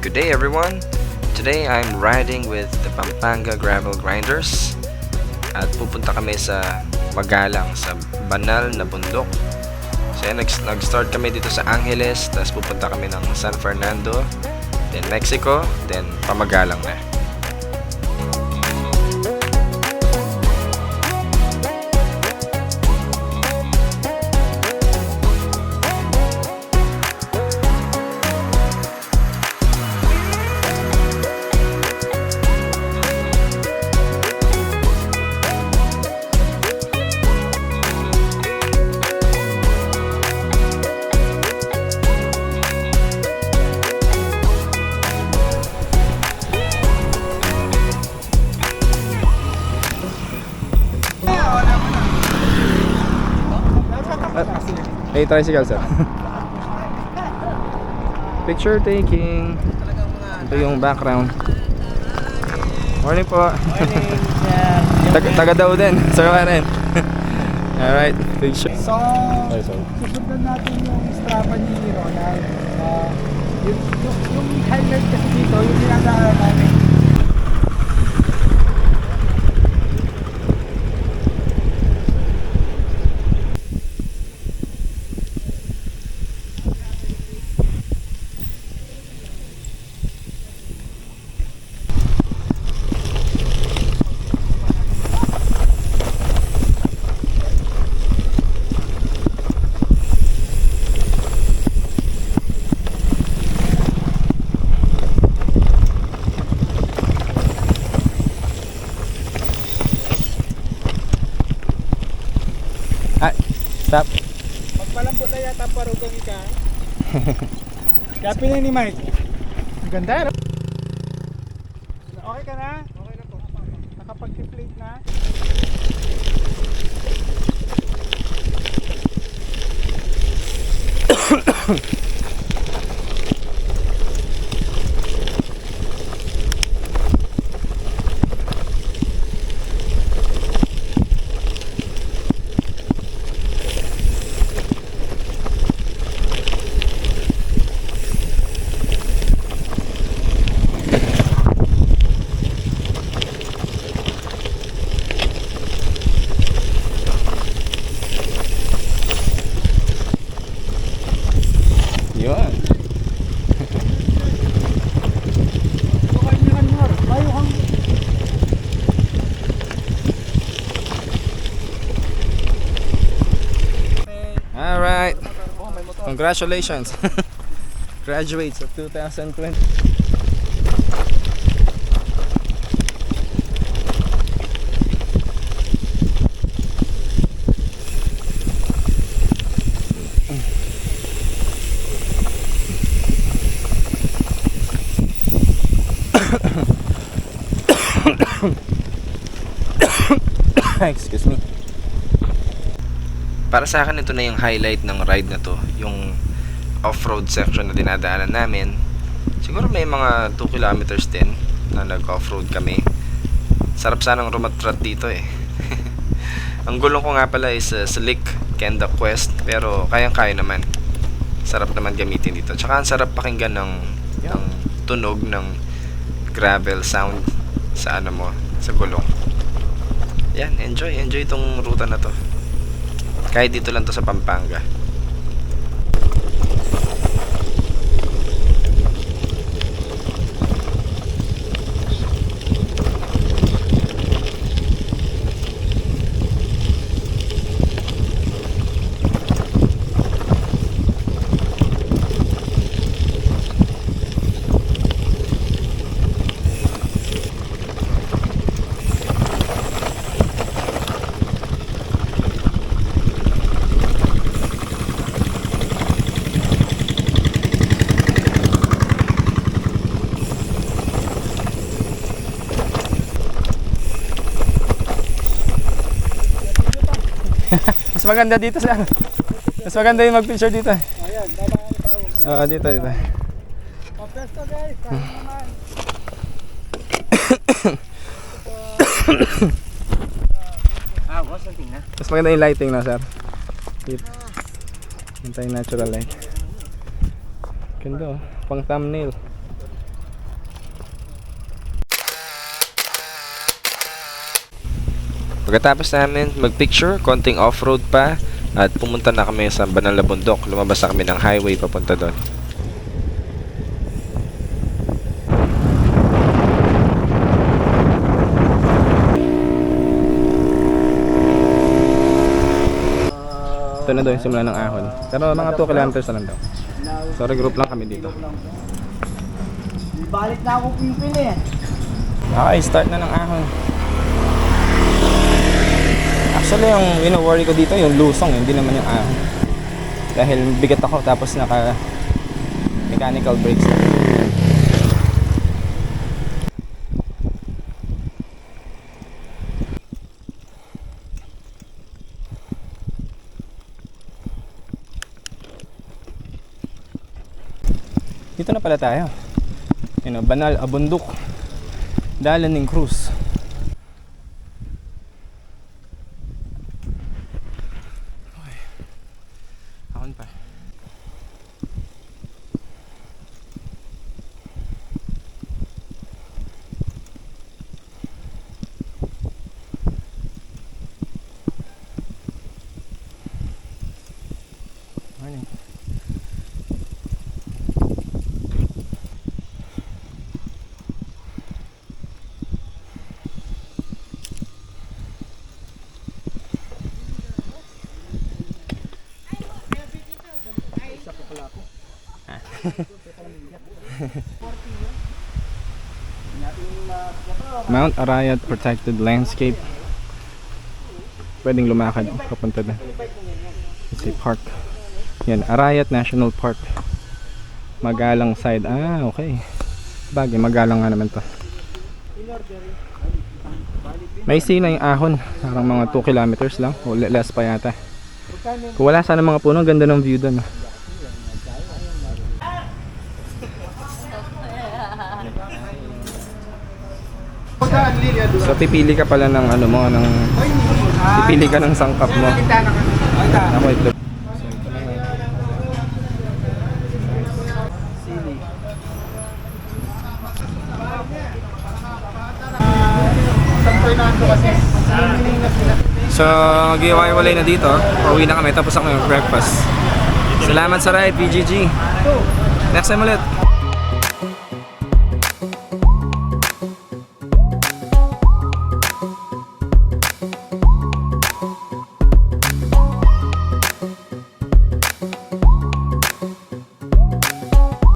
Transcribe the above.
Good day everyone! Today I'm riding with the Pampanga Gravel Grinders at pupunta kami sa Magalang, sa banal na bundok. So nag-start kami dito sa Angeles, tapos pupunta kami ng San Fernando, then Mexico, then Pamagalang na. Hey, tricycle sir. Picture taking. Ito yung background. Morning po. Morning, Taga daw din. Sir Karen. Alright, picture. So, susundan natin yung Strava ni Ronald. Yung highlight kasi dito, yung dinadaanan namin. Stop. Pagpalambot na yata parugang ka. Kaya pinay ni Mike. Ang ganda, no? Okay ka na? Okay na po. Nakapag-deflate na? Yun. Alright. Congratulations. Graduates of 2020. Excuse me. Para sa akin ito na yung highlight ng ride na to, yung off-road section na dinadaanan namin. Siguro may mga 2 kilometers din na nag-off-road kami. Sarap sanang rumatrat dito eh. Ang gulong ko nga pala is Slick Kenda Quest, pero kayang-kaya naman. Sarap naman gamitin dito. Tsaka ang sarap pakinggan ng tunog ng gravel sound sa sa gulong. Yan, enjoy itong ruta na to. Kahit dito lang to sa Pampanga. Mas maganda dito sa Mas maganda yung mag-picture dito. Ayan, tama ang tao. Oo, dito. Papesto guys, kaya naman. Wasn't na. Mas maganda yung lighting na, sir. Dito. Yung natural light. Ganda oh. Pang thumbnail. Pagkatapos namin magpicture, konting off-road pa, at pumunta na kami sa Banal na Bundok. Lumabas na kami ng highway papunta doon. Ito na daw yung simula ng ahon. Pero mga 2 kilometers na lang daw. So regroup lang kami dito. Balik na ako pipil eh. Okay, start na ng ahon. Actually, yung wino-worry ko dito, yung lusong, hindi naman yung ahon. Dahil bigat ako tapos naka mechanical brakes na. Dito na pala tayo. Banal, Abundok, Dalan ng Cruz. Okay. Ahon pa. Morning. Mount Arayat Protected Landscape. Pwedeng lumakad papunta na. It's a park. Yan, Arayat National Park. Magalang side. Ah, okay. Bagay, magalang nga naman to. May sila yung ahon. Parang mga 2 kilometers lang. O less pa yata. Kung wala sana mga puno, ganda ng view doon. So pipili ka pala ng ano mo, pipili ka ng sangkap mo. Ako ito. So mag-iwalay na dito. Pauwi na kami, tapos ako yung breakfast. Salamat sa ride, PGG. Next time ulit.